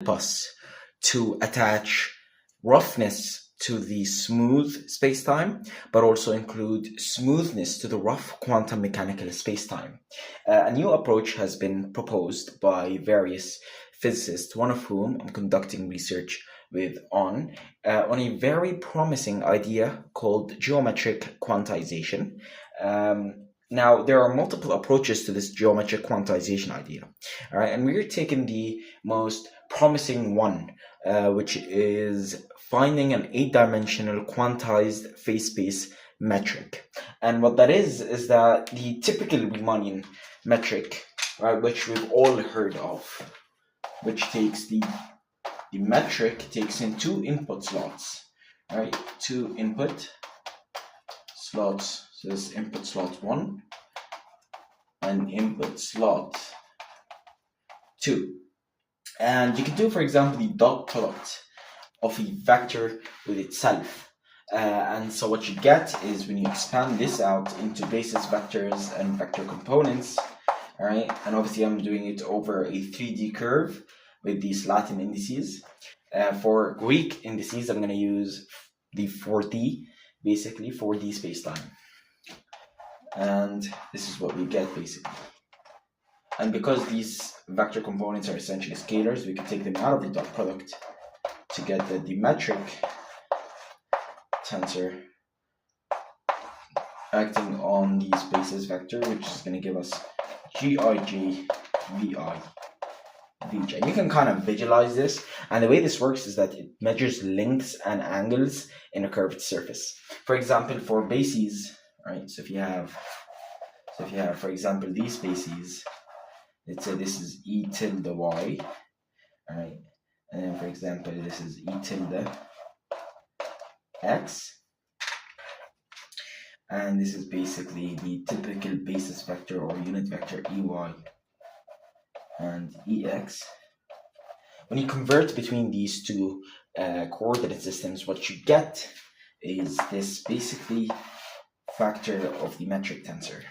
help us to attach roughness to the smooth space-time, but also include smoothness to the rough quantum mechanical space-time. A new approach has been proposed by various physicists, one of whom I'm conducting research with on a very promising idea called geometric quantization. Now, there are multiple approaches to this geometric quantization idea, all right, and we're taking the most promising one, which is finding an 8-dimensional quantized phase space metric. And what that is that the typical Riemannian metric, right, which we've all heard of, which takes the metric takes in two input slots, right? Two input slots. So this is input slot 1 and input slot 2. And you can do, for example, the dot product of a vector with itself. And so what you get is when you expand this out into basis vectors and vector components, all right? And obviously I'm doing it over a 3D curve with these Latin indices. For Greek indices, I'm going to use the 4D, basically 4D spacetime. And this is what we get basically. And because these vector components are essentially scalars, we can take them out of the dot product to get the metric tensor acting on the basis vector, which is going to give us Gij, Vi, Vj. You can kind of visualize this, and the way this works is that it measures lengths and angles in a curved surface. For example, for bases, right? So if you have, for example, these bases, let's say this is E tilde Y, all right, and then for example, this is E tilde X, and this is basically the typical basis vector or unit vector EY and EX. When you convert between these two coordinate systems, what you get is this basically factor of the metric tensor.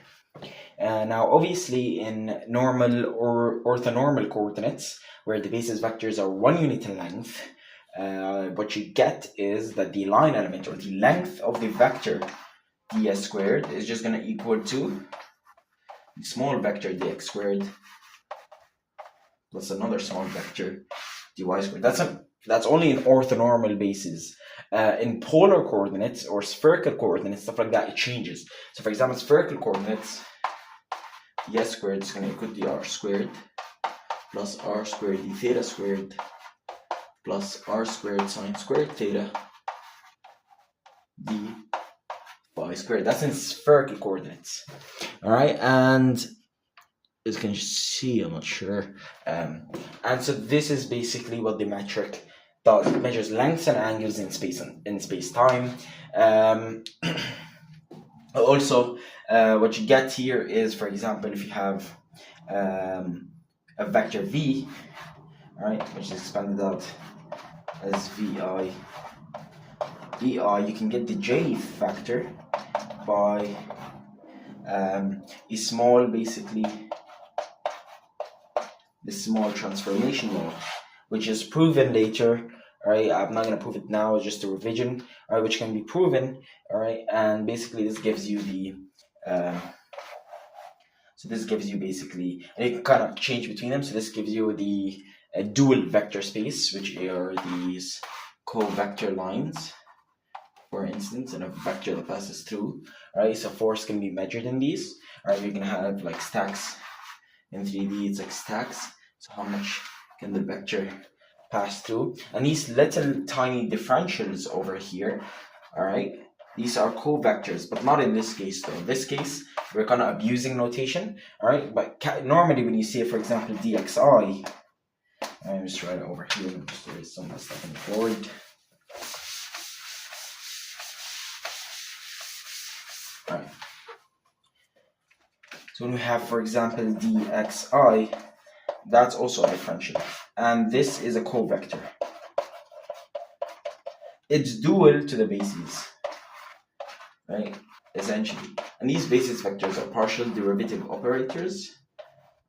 Now, obviously, in normal or orthonormal coordinates, where the basis vectors are 1 unit in length, what you get is that the line element or the length of the vector ds squared is just going to equal to the small vector dx squared plus another small vector dy squared. That's only in orthonormal bases. In polar coordinates or spherical coordinates, stuff like that, it changes. So for example, spherical coordinates, s squared is going to equal to r squared plus r squared d theta squared plus r squared sine squared theta d phi squared. That's in spherical coordinates. All right, and as you can see, I'm not sure. And so this is basically what the metric does. It measures lengths and angles in space time. Also, what you get here is, for example, if you have a vector v, right, which is expanded out as vi, you can get the j factor by a small, basically, this small transformation law, which is proven later. All right, I'm not going to prove it now, it's just a revision, all right, which can be proven. All right, and basically this gives you the so this gives you basically, and you can kind of change between them. So this gives you the dual vector space, which are these co-vector lines, for instance, and a vector that passes through. All right, so force can be measured in these. All right, you can have like stacks in 3D. It's like stacks. So how much can the vector pass through? And these little tiny differentials over here, all right, these are co-vectors, but not in this case though. In this case, we're kind of abusing notation, all right? But normally when you see, for example, dxi, let me just write it over here, just erase some of the stuff on the board. All right. So when we have, for example, dxi, that's also a differential, and this is a covector. It's dual to the bases, right? Essentially, and these basis vectors are partial derivative operators,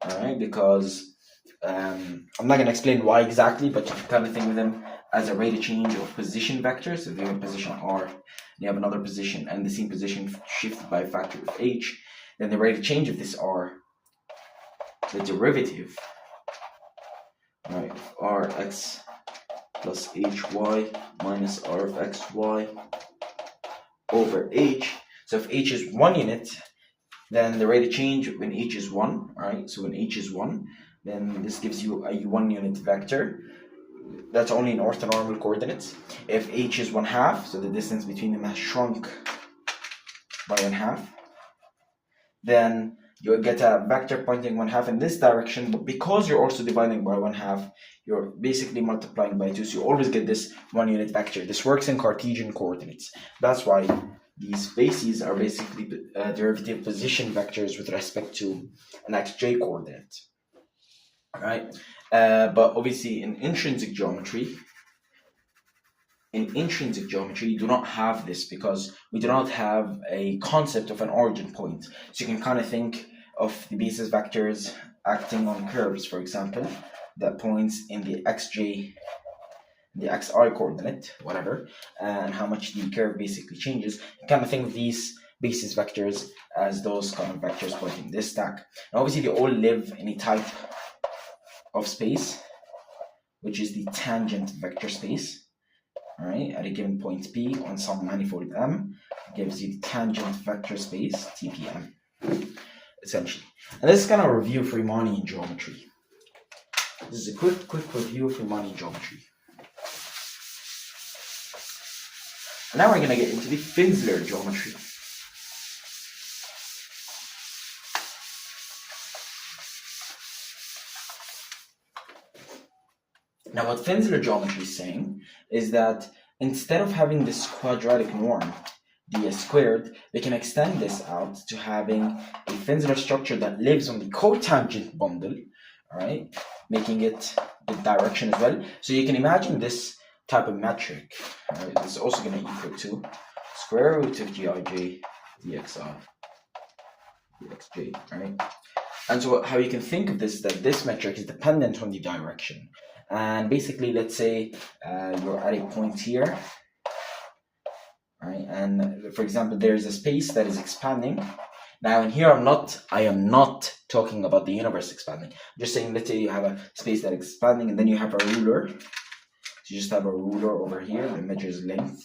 all right? Because I'm not going to explain why exactly, but you can kind of think of them as a rate of change of position vectors. So if you have a position R, and you have another position, and the same position shifted by a factor of h, then the rate of change of this R, the derivative, right, Rx plus hy minus R of xy over h. So if h is 1 unit, then the rate of change when h is 1, right? So when h is 1, then this gives you a 1 unit vector. That's only in orthonormal coordinates. If h is 1/2, so the distance between them has shrunk by 1/2, then you get a vector pointing 1/2 in this direction, but because you're also dividing by 1/2, you're basically multiplying by 2, so you always get this 1 unit vector. This works in Cartesian coordinates. That's why these bases are basically derivative position vectors with respect to an xj coordinate. Right? But obviously in intrinsic geometry, you do not have this because we do not have a concept of an origin point. So you can kind of think of the basis vectors acting on curves, for example, that points in the xj, the xi coordinate, whatever, and how much the curve basically changes. You kind of think of these basis vectors as those kind of vectors pointing this stack. And obviously they all live in a type of space, which is the tangent vector space. All right, at a given point P on some manifold M gives you the tangent vector space TPM, essentially. And this is kind of a review of Riemannian geometry. This is a quick review of Riemannian geometry. And now we're going to get into the Finsler geometry. Now what Finsler geometry is saying is that instead of having this quadratic norm, ds squared, they can extend this out to having a Finsler structure that lives on the cotangent bundle, all right, making it the direction as well. So you can imagine this type of metric, right? This is also going to equal to square root of gij dxi dxj, right? And so how you can think of this is that this metric is dependent on the direction. And basically, let's say you're at a point here, right? And for example, there's a space that is expanding. Now in here, I am not talking about the universe expanding. I'm just saying, let's say you have a space that is expanding, and then you have a ruler. So you just have a ruler over here that measures length.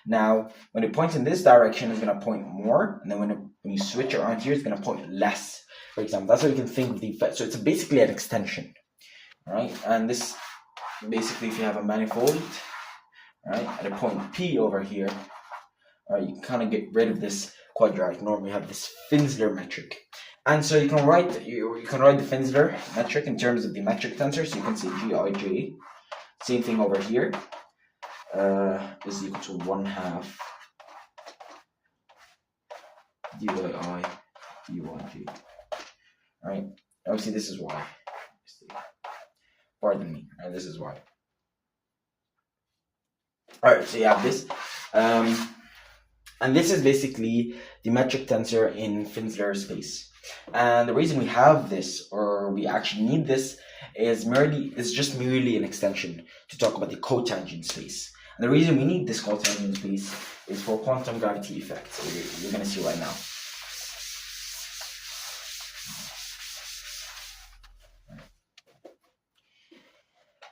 Now, when it points in this direction, it's going to point more, and then when you switch around here, it's going to point less. For example, that's how you can think of the effect. So it's basically an extension. Right, and this basically, if you have a manifold, right, at a point P over here, right, you kind of get rid of this quadratic norm. You have this Finsler metric, and so you can write the Finsler metric in terms of the metric tensor. So you can say Gij, same thing over here, is equal to 1/2 dyi dyj. Right, obviously this is y. Pardon me, and this is why. Alright, so you have this. And this is basically the metric tensor in Finsler space. And the reason we have this, or we actually need this, is just merely an extension to talk about the cotangent space. And the reason we need this cotangent space is for quantum gravity effects. So you're going to see right now.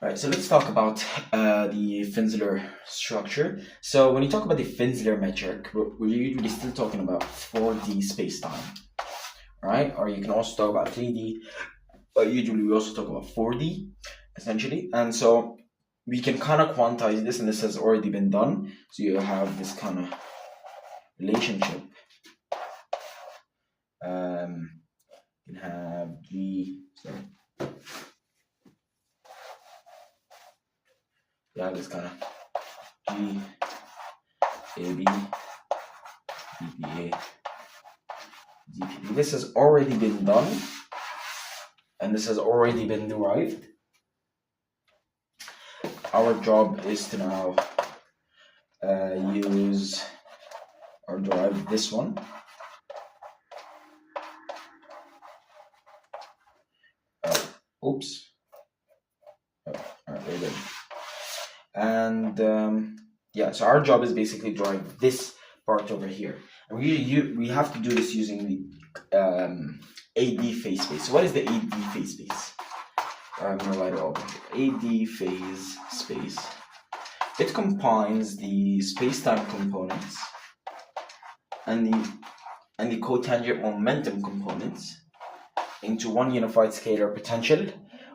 Alright, so let's talk about the Finsler structure. So when you talk about the Finsler metric, we're usually still talking about 4D space-time, right? Or you can also talk about 3D, but usually we also talk about 4D, essentially. And so we can kind of quantize this, and this has already been done. So you have this kind of relationship. You can have this kind of G, AB, BPA, GPP. This has already been done, and this has already been derived. Our job is to now use or derive this one. Oops. Oh, all right, very good. And yeah, so our job is basically drawing this part over here. And we have to do this using the AD phase space. So what is the AD phase space? I'm gonna write it over here. AD phase space. It combines the space-time components and the cotangent momentum components into one unified scalar potential,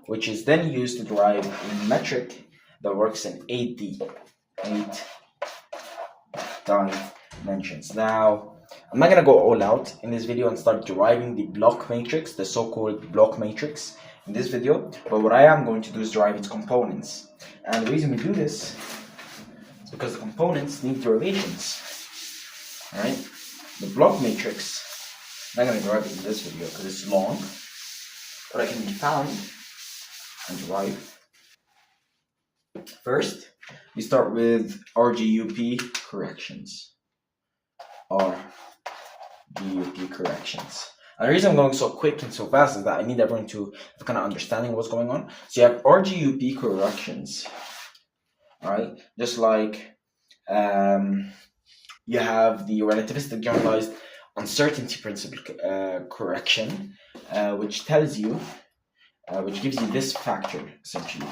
which is then used to derive a metric that works in 8 dimensions. Now, I'm not gonna go all out in this video and start deriving the block matrix, the so-called block matrix in this video, but what I am going to do is derive its components. And the reason we do this is because the components need derivations. Alright? The block matrix, I'm not going to derive it in this video because it's long, but it can be found and derived. First, we start with RGUP corrections. RGUP corrections. And the reason I'm going so quick and so fast is that I need everyone to have kind of understanding of what's going on. So you have RGUP corrections. Alright? Just like you have the relativistic generalized uncertainty principle correction, which tells you, which gives you this factor essentially.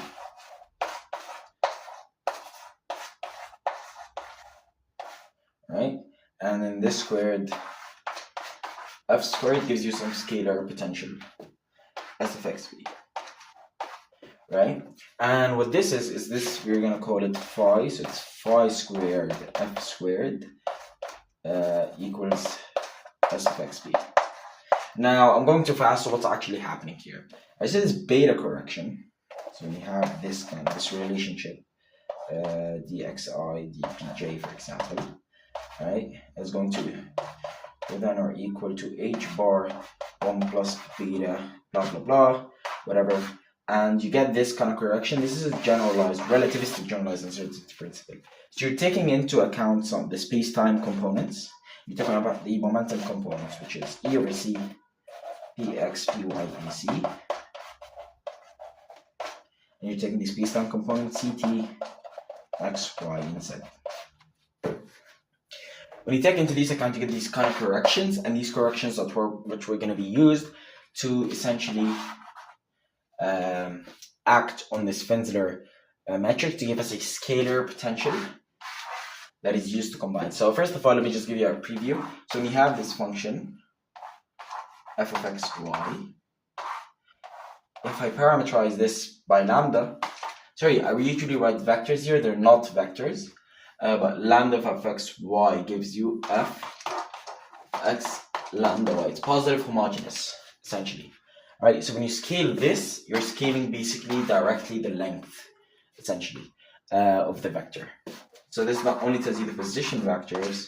Right? And then this squared, f squared gives you some scalar potential, s of xp. Right? And what this is this, we're going to call it phi, so it's phi squared f squared equals s of xp. Now, I'm going too fast, so what's actually happening here? I said this beta correction, so we have this kind of, this relationship, dxi, dpj, for example, right, is going to be greater than or equal to h bar 1 plus beta, blah, blah, blah, whatever. And you get this kind of correction. This is a generalized, relativistic generalized uncertainty principle. So you're taking into account some of the space-time components. You're talking about the momentum components, which is E over C, Px, Py, Pc. And you're taking the space-time component, Ct, x, y, and z. When you take into these account, you get these kind of corrections, and these corrections that which were going to be used to essentially act on this Fensler metric to give us a scalar potential that is used to combine. So first of all, let me just give you a preview. So when you have this function, f of x, y, if I parameterize this by lambda, sorry, I usually write vectors here, they're not vectors, but lambda of x, y gives you f x lambda y. It's positive homogeneous, essentially. Right, so when you scale this, you're scaling basically directly the length, essentially, of the vector. So this not only tells you the position vectors,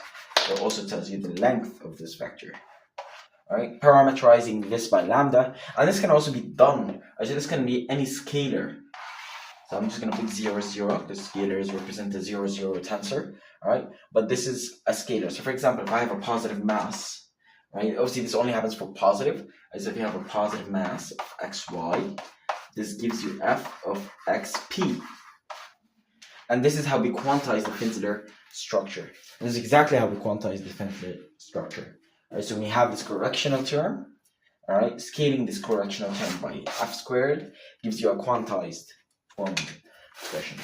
it also tells you the length of this vector. All right, parameterizing this by lambda, and this can also be done. Actually, this can be any scalar. So I'm just going to put 0, 0, because scalars represent the 0, 0 tensor. All right, but this is a scalar. So for example, if I have a positive mass, right? Obviously, this only happens for positive. As if you have a positive mass of xy, this gives you f of xp. And this is how we quantize the Fensler structure. And this is exactly how we quantize the Fensler structure. All right, so when you have this correctional term, all right, scaling this correctional term by f squared gives you a quantized form expression.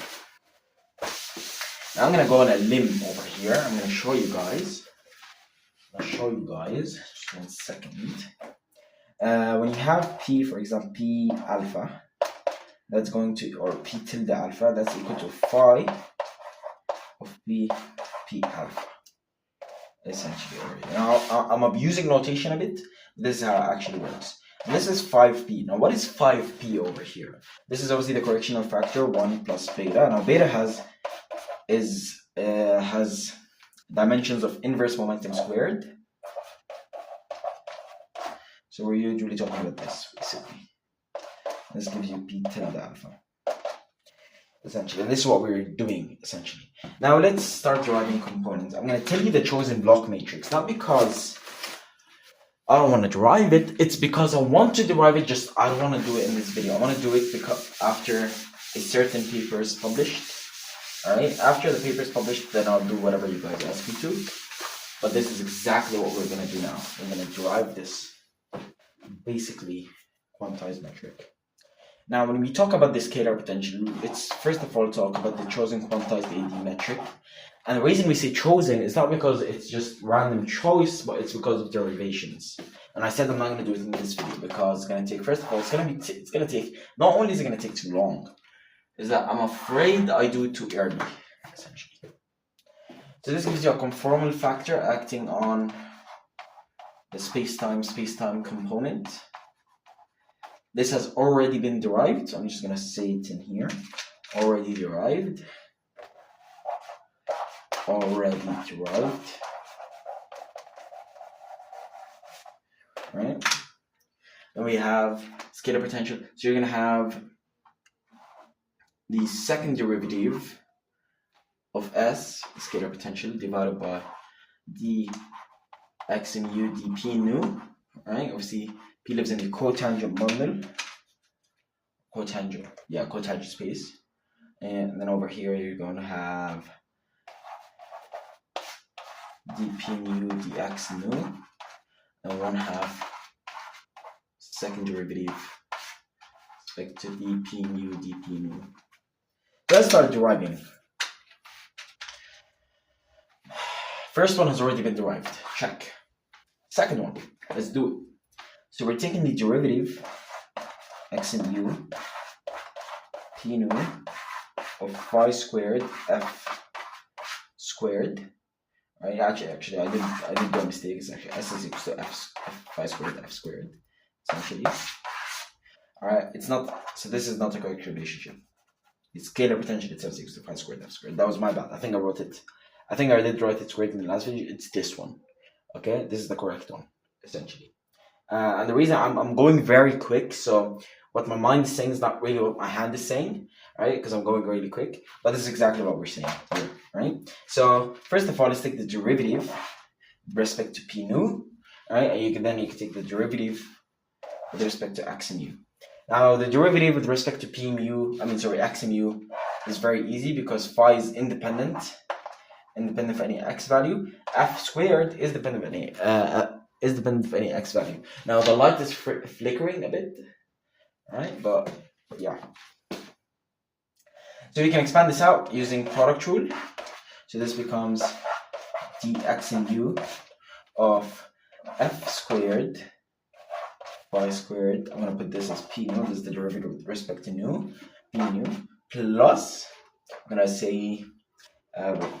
Now I'm going to go on a limb over here. I'm going to show you guys. Just 1 second. When you have p, for example, p alpha, that's going to, or p tilde alpha, that's equal to phi of p alpha, essentially. Now, I'm abusing notation a bit, but this is how it actually works. And this is 5p. Now, what is 5p over here? This is obviously the correctional factor, 1 plus beta. Now, beta has dimensions of inverse momentum squared. So we're usually talking about this, basically. This gives you p tilde alpha, essentially. And this is what we're doing, essentially. Now let's start deriving components. I'm going to tell you the chosen block matrix, not because I don't want to derive it. It's because I want to derive it, just I don't want to do it in this video. I want to do it because after a certain paper is published. Alright, after the paper is published, then I'll do whatever you guys ask me to. But this is exactly what we're going to do now. We're going to derive this basically quantized metric. Now, when we talk about the scalar potential, it's first of all talk about the chosen quantized AD metric. And the reason we say chosen is not because it's just random choice, but it's because of derivations. And I said I'm not going to do it in this video because it's going to take, first of all, it's going to take, not only is it going to take too long, is that I'm afraid I do it too early, essentially. So this gives you a conformal factor acting on the space-time component. This has already been derived, so I'm just going to say it in here. Already derived. Already derived. Right? Then we have scalar potential. So you're going to have the second derivative of S, the scalar potential, divided by dx mu dp nu. Right? Obviously, P lives in the cotangent bundle. Cotangent space. And then over here, you're going to have dp nu dx nu, and 1/2 second derivative respect to dp mu dp nu. Let's start deriving. First one has already been derived. Check. Second one, let's do it. So we're taking the derivative x in u p nu of phi squared f squared. Right? Actually, I did do a mistake. It's actually s is equal to f phi squared f squared. Essentially. Alright, it's not. So this is not a correct relationship. The scalar potential itself is equal to phi squared f squared. That was my bad. I think I wrote it. I think I did write it correct in the last video. It's this one. Okay, this is the correct one, essentially. And the reason I'm going very quick, so what my mind is saying is not really what my hand is saying, right? Because I'm going really quick, but this is exactly what we're saying here, right? So first of all, let's take the derivative with respect to p nu, right? And you can take the derivative with respect to x mu. Now the derivative with respect to x mu is very easy because phi is independent of any x value. F squared is dependent of any x value. Now the light is flickering a bit, right? But yeah. So we can expand this out using product rule. So this becomes dx in u of f squared phi squared. I'm gonna put this as p nu. This is the derivative with respect to nu. P nu plus. I'm gonna say.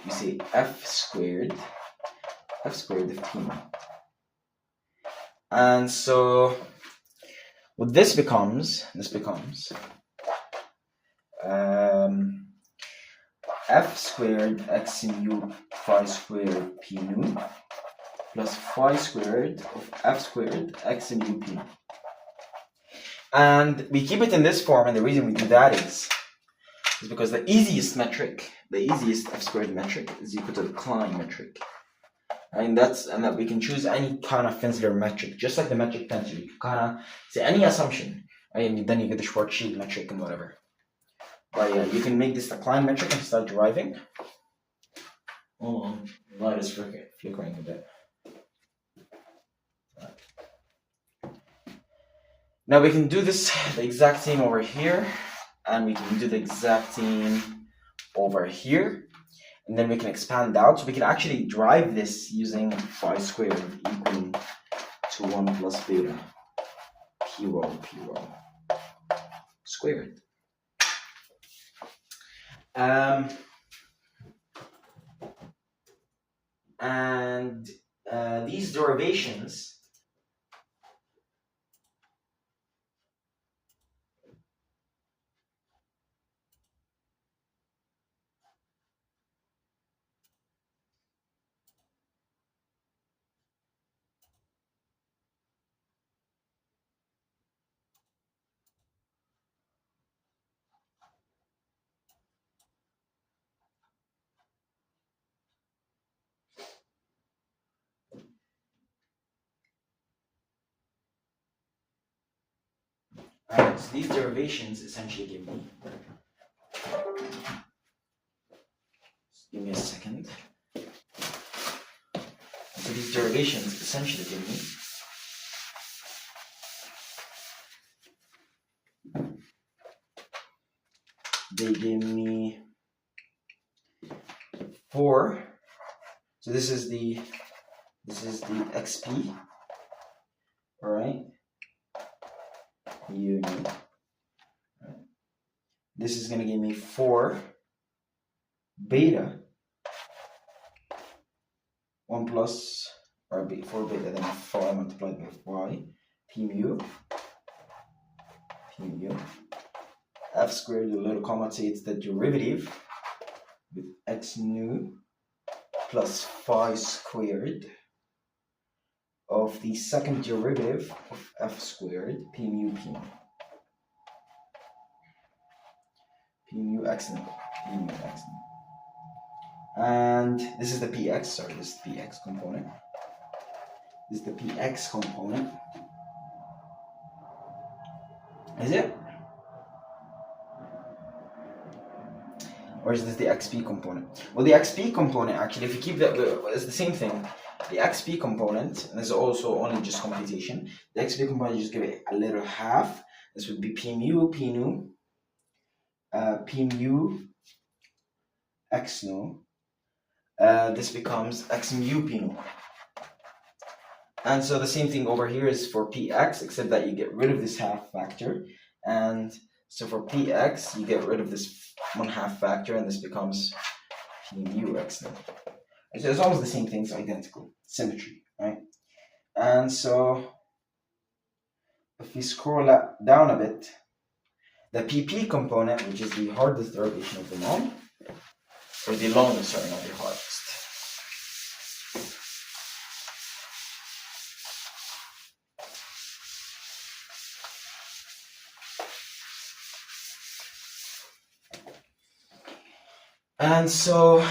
We say f squared of p nu. And so what this becomes f squared x in u phi squared p nu plus phi squared of f squared x in u p nu. And we keep it in this form, and the reason we do that is because the easiest f squared metric is equal to the Klein metric. And that we can choose any kind of Finsler metric, just like the metric tensor. You can kind of say any assumption, right? And then you get the Schwarzschild metric and whatever. But yeah, you can make this the Klein metric and start deriving. Oh, the light is flickering a bit. Right. Now we can do this the exact same over here, and we can do the exact same over here. And then we can expand out. So we can actually derive this using phi squared equal to 1 plus beta p rho squared. And these derivations So these derivations essentially give me, give me a second. So these derivations essentially give me, they give me 4. So this is the XP, all right, union. This is going to give me 4 beta, 1 plus, or 4 beta, then 5 multiplied by y, p mu, f squared, the little comma says the derivative with x nu plus phi squared of the second derivative of f squared, p mu x nu, and this is the px, sorry, this is the px component. This is the px component. Is it? Or is this the xp component? Well, the xp component, actually, if you keep that, it's the same thing. The xp component, and this is also only just computation. The xp component, you just give it a little half. This would be p mu x nu. This becomes x mu p nu. And so the same thing over here is for px, except that you get rid of this half factor. And so for px, you get rid of this 1/2 factor, and this becomes p mu x nu. So it's almost the same thing, it's identical. Symmetry, right? And so if we scroll down a bit, the pp component, which is the hardest derivation of them all, or the longest, sorry, not the hardest. And so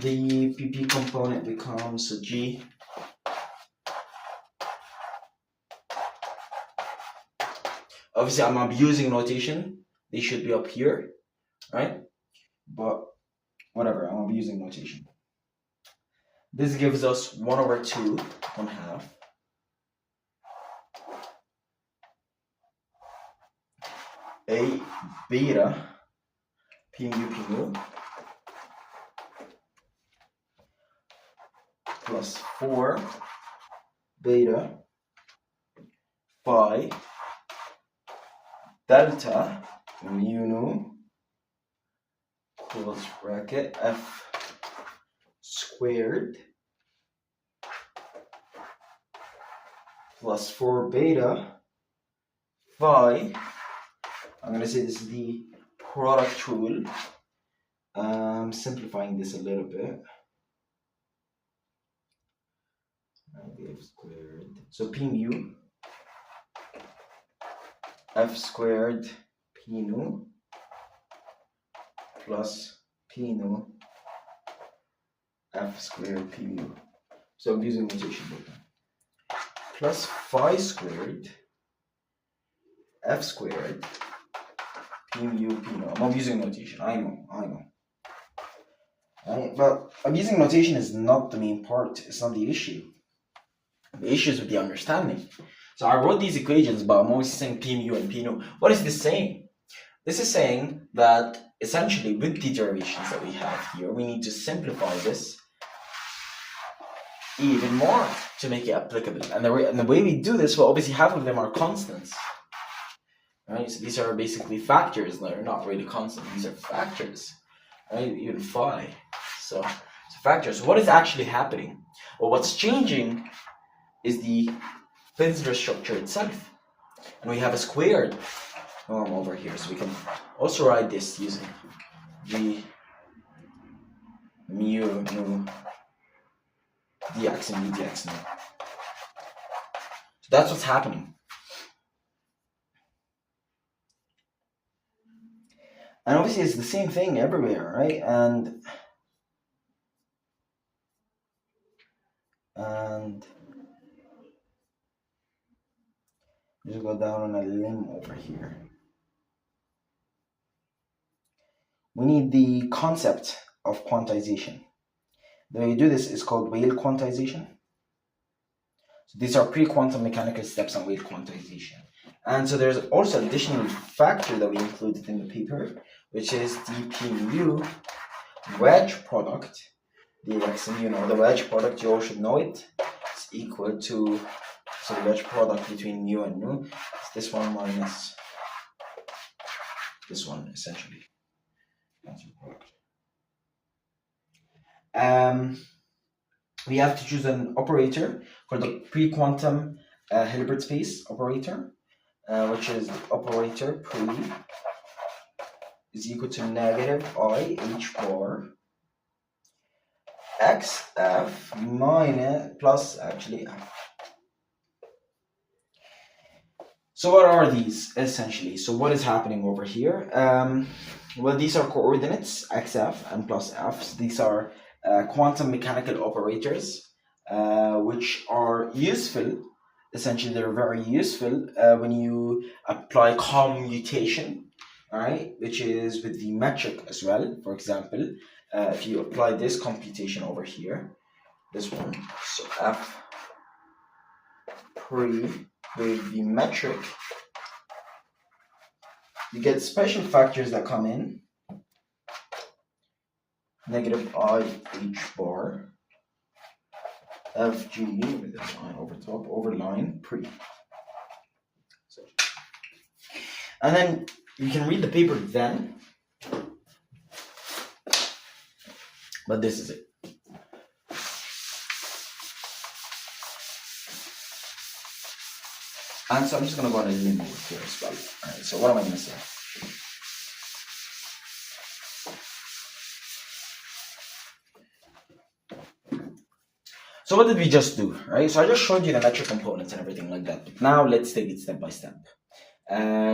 the pp component becomes a g obviously I'm abusing notation, they should be up here, right? But whatever, I'm abusing notation. This gives us 1/2, 1/2 a beta p mu plus 4 beta phi delta mu nu close bracket f squared plus 4 beta phi. I'm going to say this is the product rule. I'm simplifying this a little bit. F squared. So p mu f squared p nu plus p nu f squared p mu. So I'm using notation plus phi squared f squared p mu p nu. I'm using notation. I know. Right? But abusing notation is not the main part. It's not the issue. The issue is with the understanding. So I wrote these equations, but I'm always saying p mu and p nu. What is this saying? This is saying that essentially with the derivations that we have here, we need to simplify this even more to make it applicable. And the way we do this, well, obviously half of them are constants. Right? So these are basically factors. They're not really constant. These are factors. Right? Even phi. So factors. So what is actually happening? Well, what's changing is the Pfizer structure itself. And we have a squared norm over here. So we can also write this using g mu nu dx and mu dx nu. So that's what's happening. And obviously it's the same thing everywhere, right? And Just go down on a limb over here. We need the concept of quantization. The way you do this is called Weyl quantization. So these are pre-quantum mechanical steps on Weyl quantization. And so there's also an additional factor that we included in the paper, which is dp mu wedge product. Dx and the wedge product, you all should know it. It's equal to, so the wedge product between mu and nu is this one minus this one, essentially. We have to choose an operator for the pre-quantum Hilbert space operator, which is the operator pre is equal to negative I h bar xf minus plus actually f. So what are these essentially? So what is happening over here? Well, these are coordinates xf and plus f. So these are quantum mechanical operators, which are useful. Essentially, they're very useful when you apply commutation, all right, which is with the metric as well. For example, if you apply this computation over here, this one, so f pre with the metric, you get special factors that come in. Negative I h bar fg with this line over top over line pre. So, and then you can read the paper then, but this is it. And so I'm just going to go on a limb over here as well. All right, so what am I going to say? So what did we just do, right? So I just showed you the metric components and everything like that. But now let's take it step by step.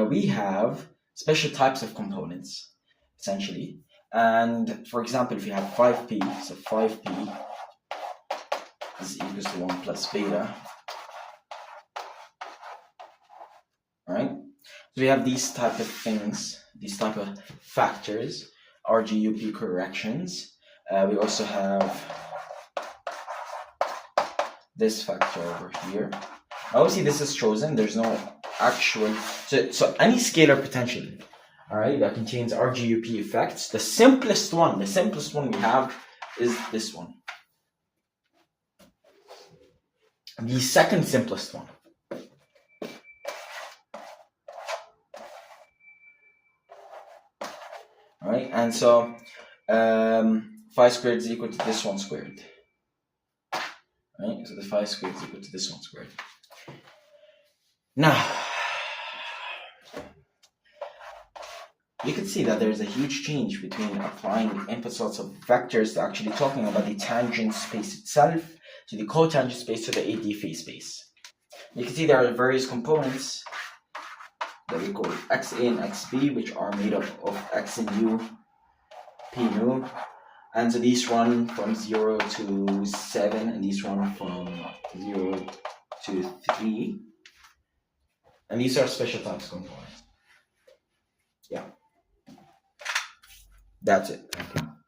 We have special types of components, essentially. And for example, if you have 5p, so 5p is equals to 1 plus beta. Right? So we have these type of things, these type of factors, RGUP corrections. We also have this factor over here. Obviously, this is chosen. There's no actual, so any scalar potential, all right, that contains RGUP effects. The simplest one we have is this one. The second simplest one. All right, and so phi squared is equal to this one squared. Right, so the phi squared is equal to this one squared. Now, you can see that there's a huge change between applying input sorts of vectors to actually talking about the tangent space itself, to the cotangent space, to the AD phase space. You can see there are various components that we call XA and XB, which are made up of X and U, P nu. And so these run from 0 to 7, and these run from 0 to 3. And these are special types of components. Yeah. That's it. Thank you.